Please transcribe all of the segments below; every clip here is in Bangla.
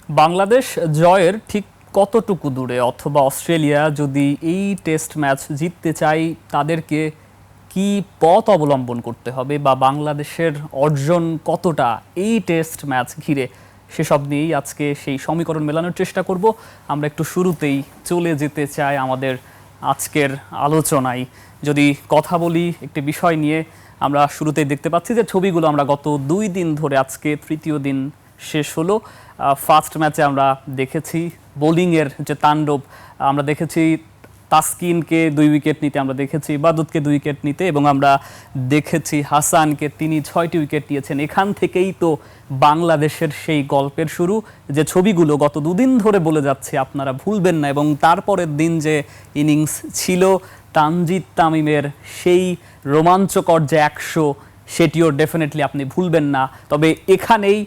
বাংলাদেশ জয়ের ঠিক কতটুকু দূরে, অথবা অস্ট্রেলিয়া যদি এই টেস্ট ম্যাচ জিততে চায় তাদেরকে কি পথ অবলম্বন করতে হবে, বা বাংলাদেশের অর্জন কতটা এই টেস্ট ম্যাচ ঘিরে, সেসব নিয়েই আজকে সেই সমীকরণ মেলানোর চেষ্টা করব। আমরা একটু শুরুতেই চলে যেতে চাই আমাদের আজকের আলোচনায়। যদি কথা বলি একটি বিষয় নিয়ে, আমরা শুরুতেই দেখতে পাচ্ছি যে ছবিগুলো আমরা গত 2 দিন ধরে, আজকে তৃতীয় দিন শেষ হলো। ফার্স্ট ম্যাচে আমরা দেখেছি বোলিংয়ের যে তাণ্ডব, আমরা দেখেছি তাসকিনকে 2 উইকেট নিতে, আমরা দেখেছি ইবাদতকে 2 উইকেট নিতে, এবং আমরা দেখেছি হাসানকে, তিনি 6টি উইকেট নিয়েছেন। এখান থেকেই তো বাংলাদেশের সেই গল্পের শুরু, যে ছবিগুলো গত 2 দিন ধরে বলে যাচ্ছে আপনারা ভুলবেন না। এবং তারপরের দিন যে ইনিংস ছিল তানজিদ তামিমের, সেই রোমাঞ্চকর যে 100, সেটিও ডেফিনেটলি আপনি ভুলবেন না। তবে এখানেই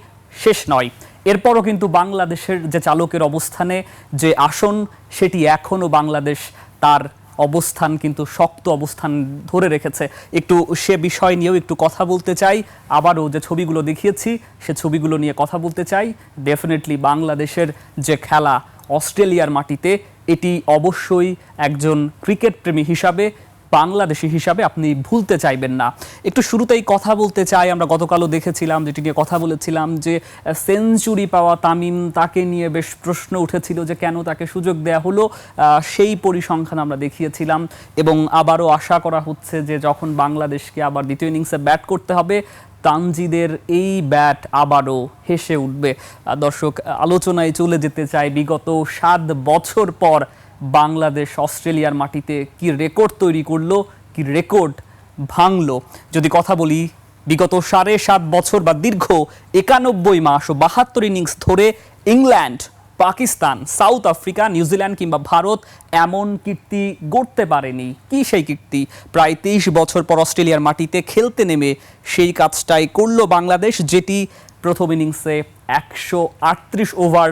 শেষ নয়, এরপরও কিন্তু বাংলাদেশের যে চালকের অবস্থানে যে আসন, সেটি এখনও বাংলাদেশ তার অবস্থান কিন্তু শক্ত অবস্থান ধরে রেখেছে। একটু সে বিষয় নিয়েও একটু কথা বলতে চাই। আবারও যে ছবিগুলো দেখিয়েছি সে ছবিগুলো নিয়ে কথা বলতে চাই। ডেফিনেটলি বাংলাদেশের যে খেলা অস্ট্রেলিয়ার মাটিতে, এটি অবশ্যই একজন ক্রিকেট প্রেমী হিসাবে, বাংলাদেশি হিসাবে আপনি ভুলতে চাইবেন না। একটু শুরুতেই কথা বলতে চাই, আমরা গতকালও দেখেছিলাম, যেটি নিয়ে কথা বলেছিলাম, যে সেঞ্চুরি পাওয়া তামিম, তাকে নিয়ে বেশ প্রশ্ন উঠেছিল যে কেন তাকে সুযোগ দেয়া হলো। সেই পরিসংখ্যান আমরা দেখিয়েছিলাম, এবং আবারও আশা করা হচ্ছে যে যখন বাংলাদেশকে আবার দ্বিতীয় ইনিংসে ব্যাট করতে হবে, তানজিদের এই ব্যাট আবারও হেসে উঠবে। দর্শক, আলোচনায় চলে যেতে চাই। বিগত 7 বছর পর বাংলাদেশ অস্ট্রেলিয়ার মাটিতে কি রেকর্ড তৈরি করলো, কি রেকর্ড ভাঙলো। যদি কথা বলি, বিগত 7.5 বছর বা দীর্ঘ 91 মাস ও 72 ইনিংস ধরে England, Pakistan, south Africa, New Zealand কিংবা ভারত এমন কীর্তি গড়তে পারেনি। কি সেই কীর্তি? প্রায় 23 বছর পর অস্ট্রেলিয়ার মাটিতে খেলতে নেমে সেই কাজটাই করলো বাংলাদেশ, যেটি প্রথম ইনিংসে 138 ওভার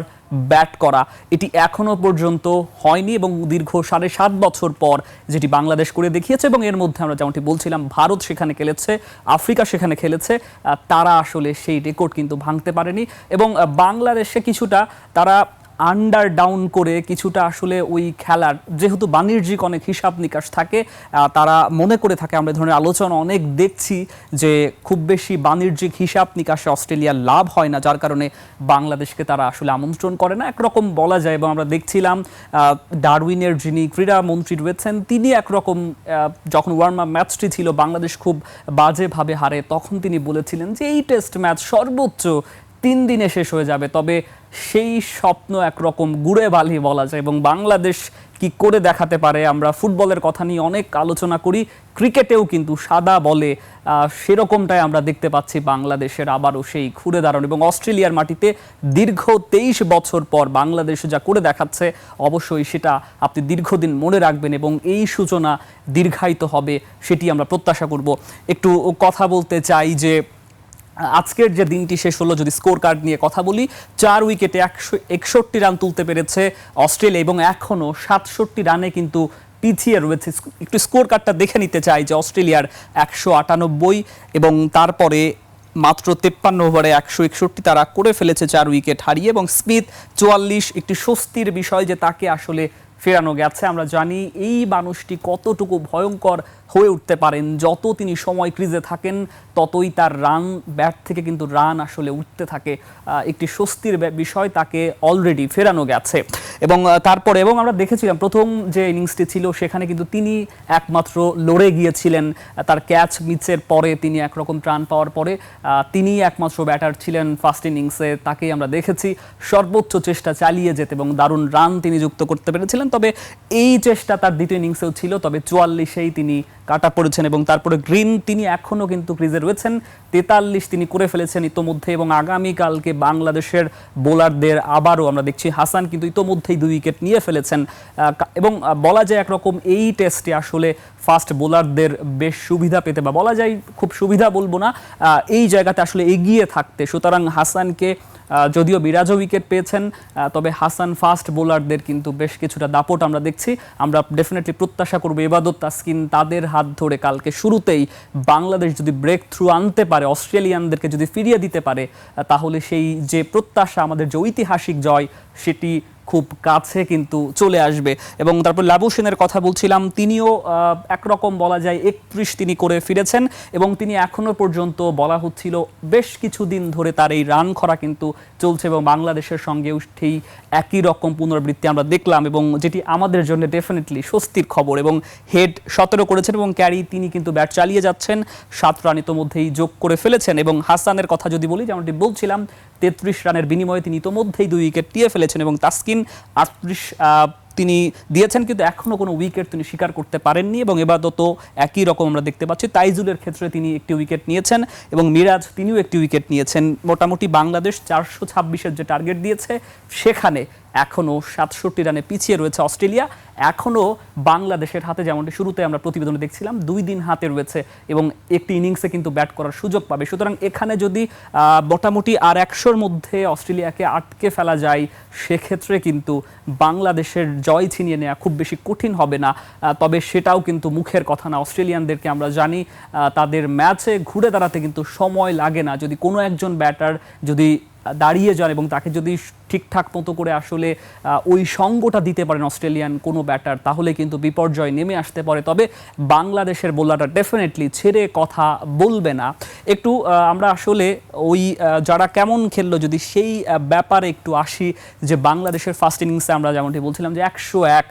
ব্যাট করা, এটি এখনো পর্যন্ত হয়নি। এবং দীর্ঘ 7.5 বছর পর যেটি বাংলাদেশ করে দেখিয়েছে, এবং এর মধ্যে আমরা যেমনটি বলছিলাম, ভারত সেখানে খেলেছে, আফ্রিকা সেখানে খেলেছে, তারা আসলে সেই রেকর্ড কিন্তু ভাঙতে পারেনি। এবং বাংলাদেশে কিছুটা তারা আন্ডার ডাউন করে, কিছুটা আসলে ওই খেলার যেহেতু বাণিজ্যিক অনেক হিসাব নিকাশ থাকে, তারা মনে করে থাকে, আমরা ধরনের আলোচনা অনেক দেখছি যে খুব বেশি বাণিজ্যিক হিসাব নিকাশে অস্ট্রেলিয়ার লাভ হয় না, যার কারণে বাংলাদেশকে তারা আসলে আমন্ত্রণ করে না, একরকম বলা যায়। এবং আমরা দেখছিলাম ডারউইনের যিনি ক্রীড়া মন্ত্রী রয়েছেন, তিনি একরকম, যখন ওয়ার্ম আপ ম্যাচটি ছিল বাংলাদেশ খুব বাজেভাবে হারে, তখন তিনি বলেছিলেন যে এই টেস্ট ম্যাচ সর্বোচ্চ 3 দিনে শেষ হয়ে যাবে। তবে সেই স্বপ্ন একরকম গুড়ে বালি বলা যায়। এবং বাংলাদেশ কি করে দেখাতে পারে, আমরা ফুটবলের কথা নিয়ে অনেক আলোচনা করি, ক্রিকেটেও কিন্তু সাদা বলে সেরকমটাই আমরা দেখতে পাচ্ছি বাংলাদেশের আবারও সেই ঘুরে দাঁড়ানো। এবং অস্ট্রেলিয়ার মাটিতে দীর্ঘ 23 বছর পর বাংলাদেশ যা করে দেখাচ্ছে, অবশ্যই সেটা আপনি দীর্ঘদিন মনে রাখবেন, এবং এই সূচনা দীর্ঘায়িত হবে সেটি আমরা প্রত্যাশা করব। একটু কথা বলতে চাই যে আজকের যে দিনটি শেষ হলো, যদি স্কোর কার্ড নিয়ে কথা বলি, 4 উইকেটে 161 রান তুলতে পেরেছে অস্ট্রেলিয়া, এবং এখনও 67 রানে কিন্তু পিছিয়ে রয়েছে। একটু স্কোর কার্ডটা দেখে নিতে চাই, যে অস্ট্রেলিয়ার 198, এবং তারপরে মাত্র 53 ওভারে 161 তারা করে ফেলেছে 4 উইকেট হারিয়ে। এবং স্মিথ 44, একটি স্বস্তির বিষয় যে তাকে আসলে ফেরানো গেছে। আমরা জানি এই মানুষটি কতটুকু ভয়ঙ্কর হয়ে উঠতে পারেন, যত তিনি সময় ক্রিজে থাকেন ততই তার রান, ব্যাট থেকে কিন্তু রান আসলে উঠতে থাকে। একটি স্বস্তির বিষয়, তাকে অলরেডি ফেরানো গেছে। এবং তারপরে, এবং আমরা দেখেছিলাম প্রথম যে ইনিংসটি ছিল সেখানে কিন্তু তিনি একমাত্র লড়ে গিয়েছিলেন, তার ক্যাচ মিচের পরে তিনি একরকম রান পাওয়ার পরে তিনি একমাত্র ব্যাটার ছিলেন ফার্স্ট ইনিংসে, তাকেই আমরা দেখেছি সর্বোচ্চ চেষ্টা চালিয়ে যেতে, এবং দারুণ রান তিনি যুক্ত করতে পেরেছিলেন। তবে এই চেষ্টা তার দ্বিতীয় ইনিংসেও ছিল, তবে 44-এই তিনি কাটা পড়েছেন। এবং তারপরে গ্রিন, তিনি এখনও কিন্তু ক্রিজে রয়েছেন, 43 তিনি করে ফেলেছেন ইতোমধ্যে। এবং আগামীকালকে বাংলাদেশের বোলারদের আবারও আমরা দেখছি, হাসান কিন্তু ইতোমধ্যেই 2 উইকেট নিয়ে ফেলেছেন। এবং বলা যায় একরকম এই টেস্টে আসলে ফাস্ট বোলারদের বেশ সুবিধা পেতে, বা বলা যায় খুব সুবিধা বলবো না, এই জায়গাতে আসলে এগিয়ে থাকতে। সুতরাং হাসানকে যদিও মিরাজও উইকেট পেয়েছেন, তবে হাসান ফাস্ট বোলারদের কিন্তু বেশ কিছুটা দাপট আমরা দেখছি। আমরা ডেফিনেটলি প্রত্যাশা করবো ইবাদত তাসকিন তাদের হাত ধরে কালকে শুরুতেই বাংলাদেশ যদি ব্রেক থ্রু আনতে পারে, অস্ট্রেলিয়ানদেরকে যদি ফিরিয়ে দিতে পারে, তাহলে সেই যে প্রত্যাশা আমাদের যে ঐতিহাসিক জয় সেটি খুব কাছে কিন্তু চলে আসবে। এবং তারপর লাবুসেনের কথা বলছিলাম, তিনিও একরকম বলা যায় 31 তিনি করে ফিরেছেন এবং তিনি এখনো পর্যন্ত বলা হচ্ছিল বেশ কিছুদিন ধরে তার এই রান খরা কিন্তু চলছে এবং বাংলাদেশের সঙ্গে উঠেই একই রকম পুনরাবৃত্তি আমরা দেখলাম, এবং যেটি আমাদের জন্য ডেফিনেটলি স্বস্তির খবর। এবং হেড 17 করেছেন এবং ক্যারি তিনি কিন্তু ব্যাট চালিয়ে যাচ্ছেন, 7 রান ইতোমধ্যেই যোগ করে ফেলেছেন। এবং হাসানের কথা যদি বলি, যেমনটি বলছিলাম 33 রানের বিনিময়ে তিনি ইতোমধ্যেই 2 উইকেট নিয়ে ফেলেছেন এবং তাসকিন 38 তিনি দিয়েছেন, কিন্তু এখনো কোনো উইকেট তিনি স্বীকার করতে পারেননি। এবং এবাদতও একই রকম আমরা দেখতে পাচ্ছি। তাইজুলের ক্ষেত্রে তিনি একটি উইকেট নিয়েছেন এবং মিরাজ তিনিও একটি উইকেট নিয়েছেন। মোটামুটি বাংলাদেশ 426-এর যে টার্গেট দিয়েছে সেখানে এখনও 67 রানে পিছিয়ে রয়েছে অস্ট্রেলিয়া। এখনও বাংলাদেশের হাতে, যেমনটি শুরুতে আমরা প্রতিবেদনে দেখছিলাম, 2 দিন হাতে রয়েছে এবং একটি ইনিংসে কিন্তু ব্যাট করার সুযোগ পাবে। সুতরাং এখানে যদি মোটামুটি আর 100-র মধ্যে অস্ট্রেলিয়াকে আটকে ফেলা যায়, সেক্ষেত্রে কিন্তু বাংলাদেশের জয় ছিনিয়ে নেওয়া খুব বেশি কঠিন হবে না। তবে সেটাও কিন্তু মুখের কথা না। অস্ট্রেলিয়ানদেরকে আমরা জানি তাদের ম্যাচে ঘুরে দাঁড়াতে কিন্তু সময় লাগে না। যদি কোনো একজন ব্যাটার যদি দাঁড়িয়ে যান এবং তাকে যদি ঠিকঠাক মতো করে আসলে ওই সঙ্গটা দিতে পারেন অস্ট্রেলিয়ান কোনো ব্যাটার, তাহলে কিন্তু বিপর্যয় নেমে আসতে পারে। তবে বাংলাদেশের বোলাররা ডেফিনেটলি ছেড়ে কথা বলবে না। একটু আমরা আসলে ওই যারা কেমন খেললো যদি সেই ব্যাপারে একটু আসি, যে বাংলাদেশের ফার্স্ট ইনিংসে আমরা যেমনটি বলছিলাম যে 101,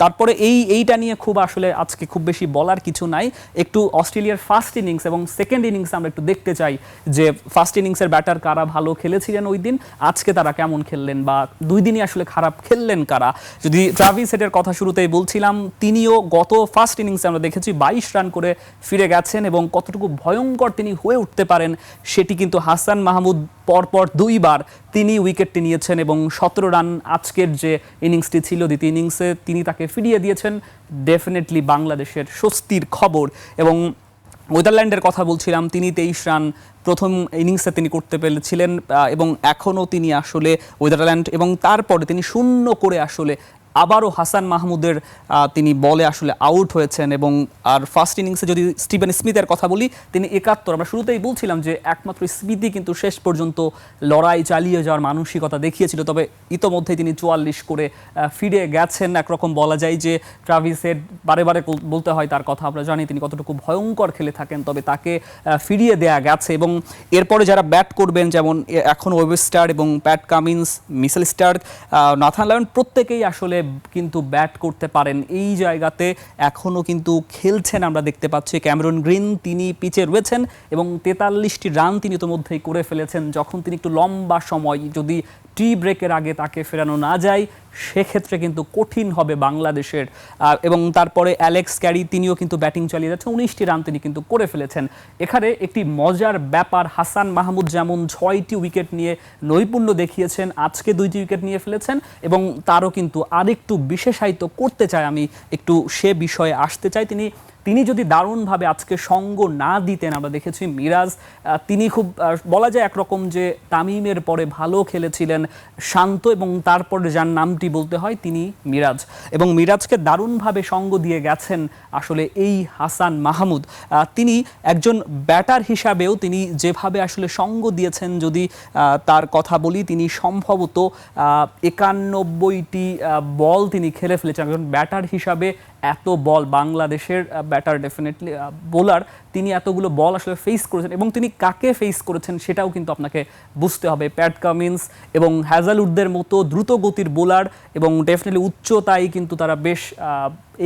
তারপরে এইটা নিয়ে খুব আসলে আজকে খুব বেশি বলার কিছু নাই। একটু অস্ট্রেলিয়ার ফার্স্ট ইনিংস এবং সেকেন্ড ইনিংস আমরা একটু দেখতে চাই যে ফার্স্ট ইনিংসের ব্যাটার কারা ভালো খেলেছিলেন ওই দিন, আজকে তারা কেমন খেললেন, বা 2 দিনই আসলে খারাপ খেললেন কারা। যদি ট্রাভিস হেডের কথা শুরুতেই বলছিলাম, তিনিও গত ফার্স্ট ইনিংসে আমরা দেখেছি 22 রান করে ফিরে গেছেন এবং কতটুকু ভয়ঙ্কর তিনি হয়ে উঠতে পারেন সেটি কিন্তু হাসান মাহমুদ পরপর 2 বার তিনি উইকেটটি নিয়েছেন এবং 17 রান আজকের যে ইনিংসটি ছিল দ্বিতীয় ইনিংসে তিনি তাকে ফিরিয়ে দিয়েছেন। ডেফিনেটলি বাংলাদেশের স্বস্তির খবর। এবং নেদারল্যান্ডের কথা বলছিলাম, তিনি 23 রান প্রথম ইনিংসে তিনি করতে পেরেছিলেন এবং এখনও তিনি আসলে নেদারল্যান্ড, এবং তারপরে তিনি 0 করে আসলে আবারও হাসান মাহমুদের তিনি বলে আসলে আউট হয়েছেন। এবং আর ফার্স্ট ইনিংসে যদি স্টিভেন স্মিথের কথা বলি, তিনি 71। আমরা শুরুতেই বলছিলাম যে একমাত্র স্মিথই কিন্তু শেষ পর্যন্ত লড়াই চালিয়ে যাওয়ার মানসিকতা দেখিয়েছিল, তবে ইতোমধ্যেই তিনি 44 করে ফিরে গেছেন। একরকম বলা যায় যে ট্রাভিসের বারে বারে বলতে হয় তার কথা, আমরা জানি তিনি কতটুকু ভয়ঙ্কর খেলে থাকেন, তবে তাকে ফিরিয়ে দেয়া গেছে। এবং এরপরে যারা ব্যাট করবেন, যেমন এখন ওয়েবস্টার এবং Pat Cummins, Mitchell Starc, Nathan Lyon, প্রত্যেকেই আসলে কিন্তু ব্যাট করতে পারেন। এই জায়গাতে এখনও কিন্তু খেলছেন আমরা দেখতে পাচ্ছি। ক্যামেরন গ্রিন তিনি পিচে রয়েছেন এবং 43টি রান তিনি ইতিমধ্যেই করে ফেলেছেন। যখন তিনি একটু লম্বা সময় যদি টি ব্রেকের আগে তাকে ফেরানো না যায়, সেক্ষেত্রে কিন্তু কঠিন হবে বাংলাদেশের। এবং তারপরে অ্যালেক্স ক্যারি তিনিও কিন্তু ব্যাটিং চালিয়ে যাচ্ছেন, 19টি রান তিনি কিন্তু করে ফেলেছেন। এখানে একটি মজার ব্যাপার, হাসান মাহমুদ যেমন 6টি উইকেট নিয়ে নৈপুণ্য দেখিয়েছেন, আজকে 2টি উইকেট নিয়ে ফেলেছেন এবং তারও কিন্তু আরেকটু বিশেষায়িত করতে চাই আমি, একটু সে বিষয়ে আসতে চাই। তিনি যদি দারুণভাবে আজকে সঙ্গ না দিতেন, আমরা দেখেছি মিরাজ তিনি খুব বলা যায় একরকম যে তামিমের পরে ভালো খেলেছিলেন, শান্ত, এবং তারপরে যার নামটি বলতে হয় তিনি মিরাজ, এবং মিরাজকে দারুণভাবে সঙ্গ দিয়ে গেছেন আসলে এই হাসান মাহমুদ। তিনি একজন ব্যাটার হিসাবেও তিনি যেভাবে আসলে সঙ্গ দিয়েছেন, যদি তার কথা বলি, তিনি সম্ভবত 91টি বল তিনি খেলে ফেলেছেন। একজন ব্যাটার হিসাবে এত বল, বাংলাদেশের ব্যাটার ডেফিনেটলি বোলার, তিনি এতগুলো বল আসলে ফেস করেছেন এবং তিনি কাকে ফেস করেছেন সেটাও কিন্তু আপনাকে বুঝতে হবে। প্যাট কামিন্স এবং হ্যাজালউডদের মতো দ্রুত গতির বোলার এবং ডেফিনেটলি উচ্চতায় কিন্তু তারা বেশ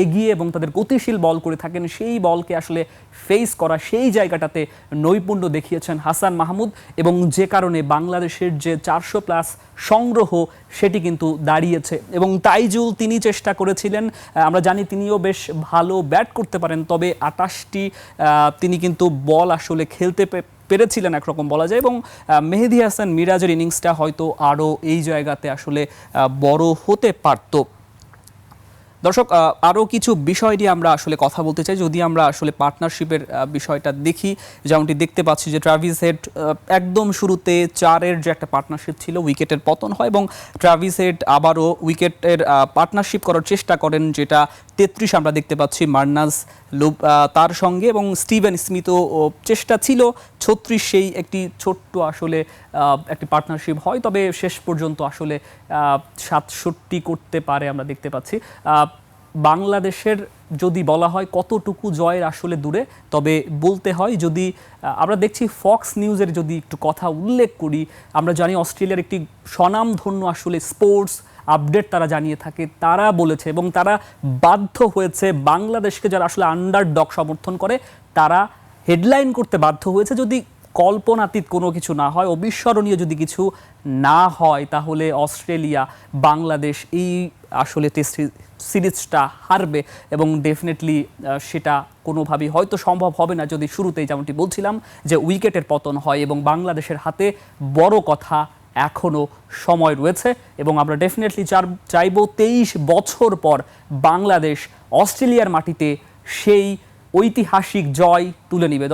এগিয়ে এবং তাদের গতিশীল বল করে থাকেন, সেই বলকে আসলে ফেস করা, সেই জায়গাটাতে নৈপুণ্য দেখিয়েছেন হাসান মাহমুদ, এবং যে কারণে বাংলাদেশের যে 400+ সংগ্রহ সেটি কিন্তু দাঁড়িয়েছে। এবং তাইজুল তিনি চেষ্টা করেছিলেন, আমরা জানি তিনিও বেশ ভালো ব্যাট করতে পারেন, তবে 28টি তিনি কিন্তু বল আসলে খেলতে পেরেছিলেন একরকম বলা যায়। এবং মেহেদী হাসান মিরাজের ইনিংসটা হয়তো আরও এই জায়গাতে আসলে বড় হতে পারত। দর্শক, আরও কিছু বিষয় নিয়ে আমরা আসলে কথা বলতে চাই। যদি আমরা আসলে পার্টনারশিপের বিষয়টা দেখি, যেমনটি দেখতে পাচ্ছি যে ট্রাভিস হেড একদম শুরুতে 4-এর যে একটা পার্টনারশিপ ছিল, উইকেটের পতন হয় এবং ট্রাভিস হেড আবারও উইকেটের পার্টনারশিপ করার চেষ্টা করেন, যেটা 33 আমরা দেখতে পাচ্ছি মার্নাস তার সঙ্গে, এবং স্টিভেন স্মিথও চেষ্টা ছিল 36, সেই একটি ছোট্ট আসলে একটি পার্টনারশিপ হয়, তবে শেষ পর্যন্ত আসলে 67 করতে পারে আমরা দেখতে পাচ্ছি। বাংলাদেশের যদি বলা হয় কতটুকু জয়ের আসলে দূরে, তবে বলতে হয় যদি আমরা দেখছি ফক্স নিউজের যদি একটু কথা উল্লেখ করি, আমরা জানি অস্ট্রেলিয়ার একটি স্বনামধন্য আসলে স্পোর্টস আপডেট তারা জানিয়ে থাকে, তারা বলেছে এবং তারা বাধ্য হয়েছে বাংলাদেশকে, যারা আসলে আন্ডারডগ সমর্থন করে, তারা হেডলাইন করতে বাধ্য হয়েছে যদি কল্পনাতীত কোনো কিছু না হয়, অবিস্মরণীয় যদি কিছু না হয়, তাহলে অস্ট্রেলিয়া বাংলাদেশ এই আসলে টেস্ট সিরিজটা হারবে এবং ডেফিনেটলি সেটা কোনোভাবেই হয়তো সম্ভব হবে না যদি শুরুতেই যেমনটি বলছিলাম যে উইকেটের পতন হয়, এবং বাংলাদেশের হাতে বড় কথা এখনও সময় রয়েছে এবং আমরা ডেফিনেটলি চাইব 23 বছর পর বাংলাদেশ অস্ট্রেলিয়ার মাটিতে সেই ঐতিহাসিক জয় তুলে নিবে।